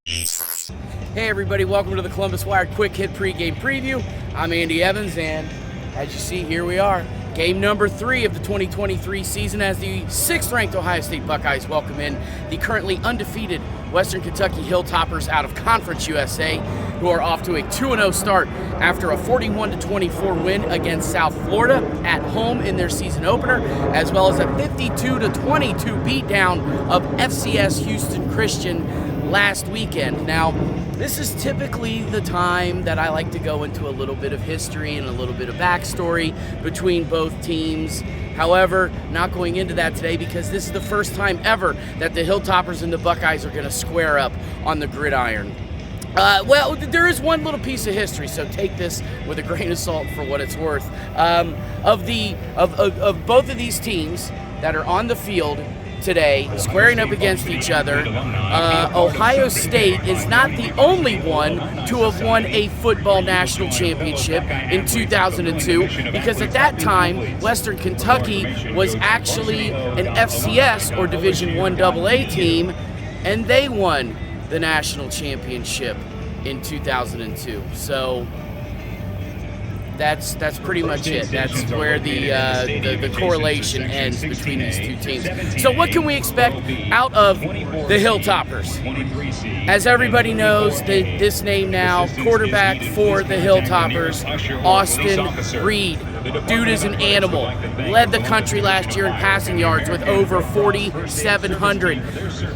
Hey everybody, welcome to the Columbus Wired Quick Hit Pregame Preview. I'm Andy Evans, and as you see, here we are. Game number 3 of the 2023 season as the 6th-ranked Ohio State Buckeyes welcome in the currently undefeated Western Kentucky Hilltoppers out of Conference USA, who are off to a 2-0 start after a 41-24 win against South Florida at home in their season opener, as well as a 52-22 beatdown of FCS Houston Christian last weekend. Now, this is typically the time that I like to go into a little bit of history and a little bit of backstory between both teams. However, not going into that today because this is the first time ever that the Hilltoppers and the Buckeyes are going to square up on the gridiron. Well, there is one little piece of history, so take this with a grain of salt for what it's worth. Of both of these teams that are on the field today, squaring up against each other, Ohio State is not the only one to have won a football national championship in 2002, because at that time, Western Kentucky was actually an FCS or Division I AA team, and they won the national championship in 2002. So that's pretty much it. That's where the correlation ends between these two teams. So what can we expect out of the Hilltoppers? As everybody knows, this name now, quarterback for the Hilltoppers, Austin Reed. Dude is an animal. Led the country last year in passing yards with over 4,700.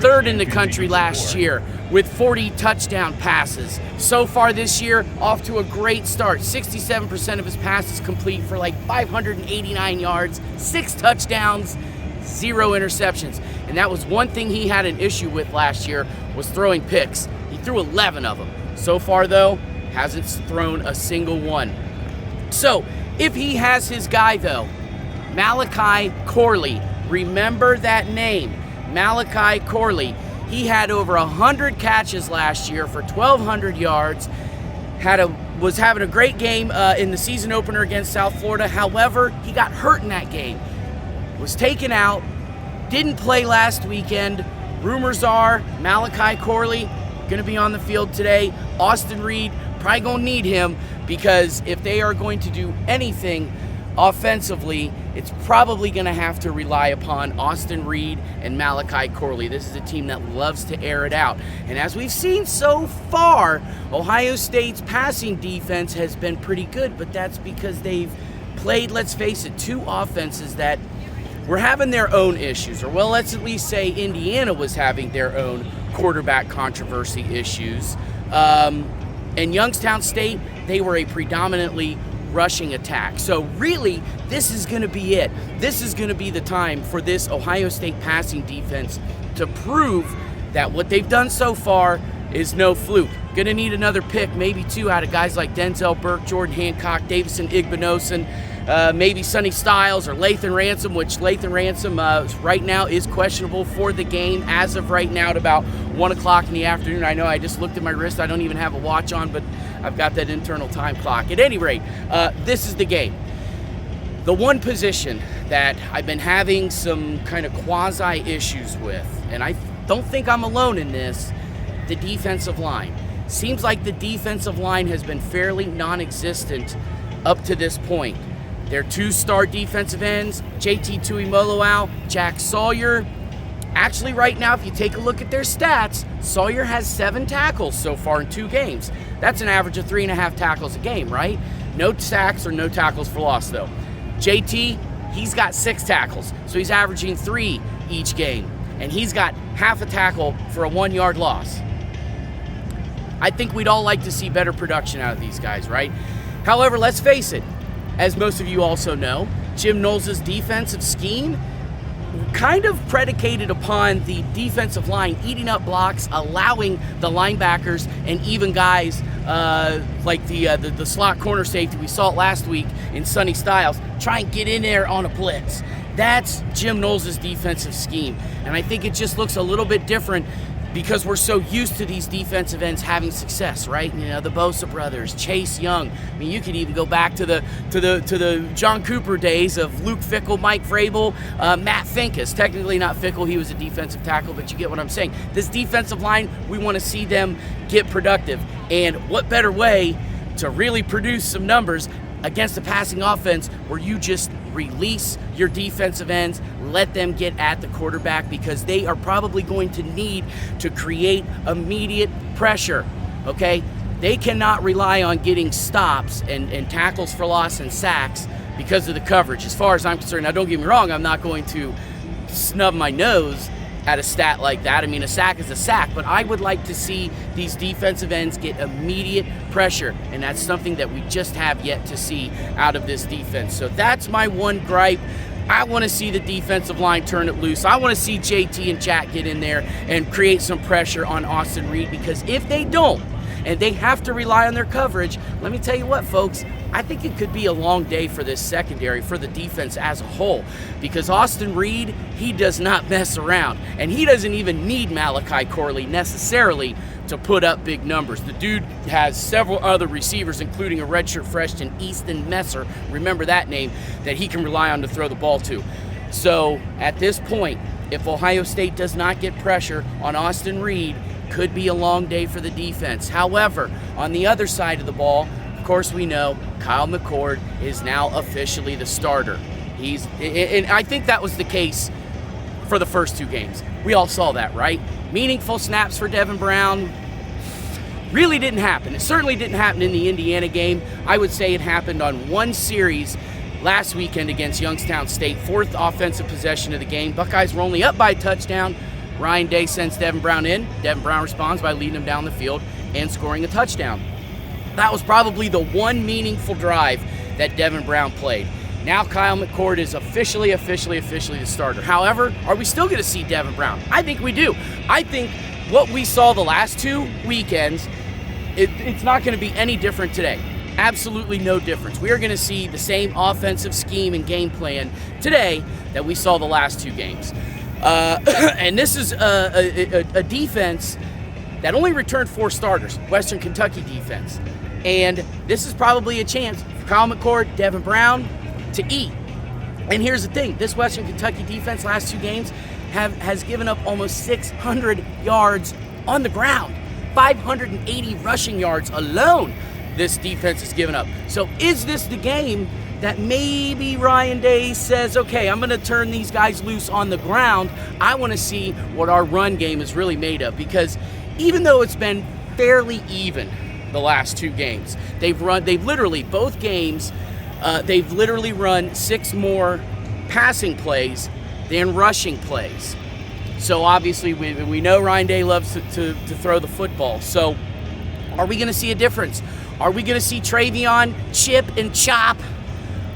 Third in the country last year with 40 touchdown passes. So far this year, off to a great start. 67% of his passes complete for like 589 yards, 6 touchdowns, 0 interceptions. And that was one thing he had an issue with last year, was throwing picks. He threw 11 of them. So far, though, hasn't thrown a single one. So, if he has his guy, though, Malachi Corley, remember that name, Malachi Corley. He had over 100 catches last year for 1,200 yards, was having a great game in the season opener against South Florida. However, he got hurt in that game, was taken out, didn't play last weekend. Rumors are Malachi Corley going to be on the field today. Austin Reed probably going to need him, because if they are going to do anything offensively, it's probably going to have to rely upon Austin Reed and Malachi Corley. This is a team that loves to air it out. And as we've seen so far, Ohio State's passing defense has been pretty good, but that's because they've played, let's face it, 2 offenses that were having their own issues. Or, well, let's at least say Indiana was having their own quarterback controversy issues. And Youngstown State, they were a predominantly rushing attack. So really, this is going to be it. This is going to be the time for this Ohio State passing defense to prove that what they've done so far is no fluke. Going to need another pick, maybe 2 out of guys like Denzel Burke, Jordan Hancock, Davison Igbinosun, maybe Sonny Styles or Lathan Ransom, which Lathan Ransom right now is questionable for the game as of right now at about 1 o'clock in the afternoon. I know I just looked at my wrist. I don't even have a watch on, but I've got that internal time clock. At any rate, this is the game. The one position that I've been having some kind of quasi issues with, and I don't think I'm alone in this, the defensive line. Seems like the defensive line has been fairly non-existent up to this point. Their 2-star defensive ends, JT Tuimoloau, Jack Sawyer. Actually, right now, if you take a look at their stats, Sawyer has 7 tackles so far in 2 games. That's an average of 3.5 tackles a game, right? No sacks or no tackles for loss, though. JT, he's got 6 tackles, so he's averaging 3 each game. And he's got half a tackle for a 1-yard loss. I think we'd all like to see better production out of these guys, right? However, let's face it, as most of you also know, Jim Knowles' defensive scheme kind of predicated upon the defensive line eating up blocks, allowing the linebackers and even guys like the slot corner safety we saw it last week in Sonny Styles try and get in there on a blitz. That's Jim Knowles' defensive scheme, and I think it just looks a little bit different because we're so used to these defensive ends having success, right? You know, the Bosa brothers, Chase Young. I mean, you could even go back to the John Cooper days of Luke Fickell, Mike Vrabel, Matt Finkus. Technically not Fickell, he was a defensive tackle, but you get what I'm saying. This defensive line, we want to see them get productive. And what better way to really produce some numbers against a passing offense where you just release your defensive ends, let them get at the quarterback, because they are probably going to need to create immediate pressure, okay? They cannot rely on getting stops and tackles for loss and sacks because of the coverage. As far as I'm concerned, now don't get me wrong, I'm not going to snub my nose at a stat like that. I mean, a sack is a sack, but I would like to see these defensive ends get immediate pressure, and that's something that we just have yet to see out of this defense. So that's my one gripe. I want to see the defensive line turn it loose. I want to see JT and Jack get in there and create some pressure on Austin Reed, because if they don't, and they have to rely on their coverage, let me tell you what, folks, I think it could be a long day for this secondary, for the defense as a whole, because Austin Reed, he does not mess around, and he doesn't even need Malachi Corley necessarily to put up big numbers. The dude has several other receivers, including a redshirt freshman, Easton Messer, remember that name, that he can rely on to throw the ball to. So at this point, if Ohio State does not get pressure on Austin Reed, could be a long day for the defense. However, on the other side of the ball, of course we know Kyle McCord is now officially the starter. And I think that was the case for the first two games. We all saw that, right? Meaningful snaps for Devin Brown really didn't happen. It certainly didn't happen in the Indiana game. I would say it happened on one series last weekend against Youngstown State, fourth offensive possession of the game. Buckeyes were only up by a touchdown. Ryan Day sends Devin Brown in. Devin Brown responds by leading him down the field and scoring a touchdown. That was probably the one meaningful drive that Devin Brown played. Now Kyle McCord is officially the starter. However, are we still going to see Devin Brown? I think we do. I think what we saw the last two weekends, it's not going to be any different today. Absolutely no difference. We are going to see the same offensive scheme and game plan today that we saw the last two games. And this is a defense that only returned 4 starters, Western Kentucky defense. And this is probably a chance for Kyle McCord, Devin Brown to eat. And here's the thing, this Western Kentucky defense last 2 games has given up almost 600 yards on the ground. 580 rushing yards alone this defense has given up. So is this the game that maybe Ryan Day says, okay, I'm going to turn these guys loose on the ground. I want to see what our run game is really made of, because even though it's been fairly even the last 2 games, they've literally run 6 more passing plays than rushing plays. So obviously we know Ryan Day loves to throw the football. So are we going to see a difference? Are we going to see Travion, Chip, and Chop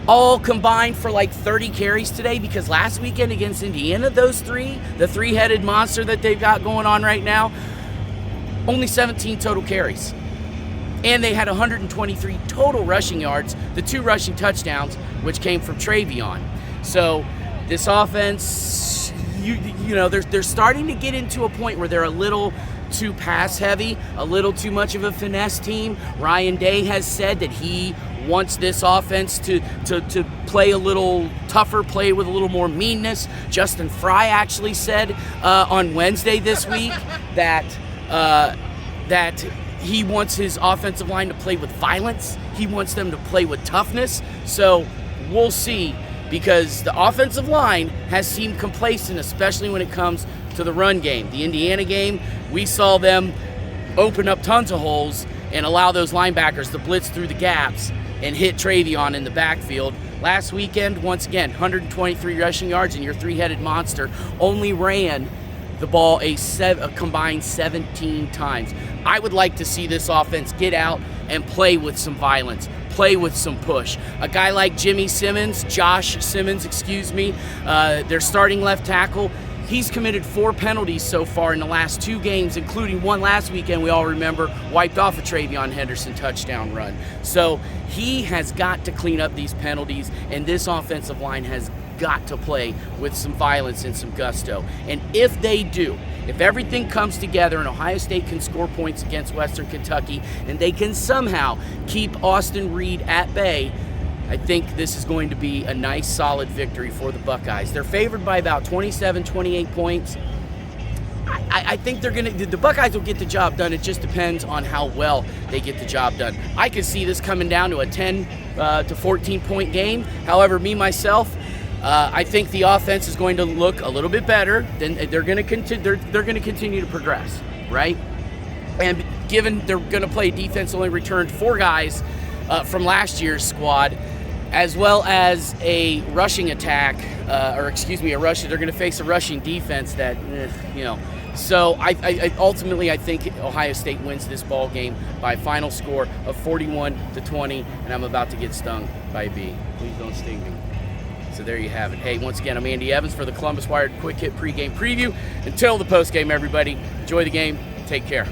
all combined for like 30 carries today? Because last weekend against Indiana, those three, the 3-headed monster that they've got going on right now, only 17 total carries. And they had 123 total rushing yards, the 2 rushing touchdowns, which came from Travion. So this offense, you know, they're starting to get into a point where they're a little too pass heavy, a little too much of a finesse team. Ryan Day has said that he wants this offense to play a little tougher, play with a little more meanness. Justin Fry actually said on Wednesday this week that he wants his offensive line to play with violence. He wants them to play with toughness. So we'll see, because the offensive line has seemed complacent, especially when it comes to the run game. The Indiana game, we saw them open up tons of holes and allow those linebackers to blitz through the gaps and hit Travion in the backfield. Last weekend, once again, 123 rushing yards, and your 3-headed monster only ran the ball a combined 17 times. I would like to see this offense get out and play with some violence, play with some push. A guy like Josh Simmons, their starting left tackle, he's committed 4 penalties so far in the last 2 games, including one last weekend we all remember, wiped off a Travion Henderson touchdown run. So he has got to clean up these penalties, and this offensive line has got to play with some violence and some gusto. And if they do, if everything comes together and Ohio State can score points against Western Kentucky and they can somehow keep Austin Reed at bay, I think this is going to be a nice, solid victory for the Buckeyes. They're favored by about 27, 28 points. I think the Buckeyes will get the job done. It just depends on how well they get the job done. I could see this coming down to a 10 to 14 point game. However, myself, I think the offense is going to look a little bit better. Then they're going to continue to progress, right? And given they're going to play defense, only returned 4 guys from last year's squad, as well as a rushing attack, they're going to face a rushing defense that, So I ultimately I think Ohio State wins this ball game by a final score of 41-20, and I'm about to get stung by a bee. Please don't sting me. So there you have it. Hey, once again, I'm Andy Evans for the Columbus Wired Quick Hit pregame preview. Until the postgame, everybody, enjoy the game. Take care.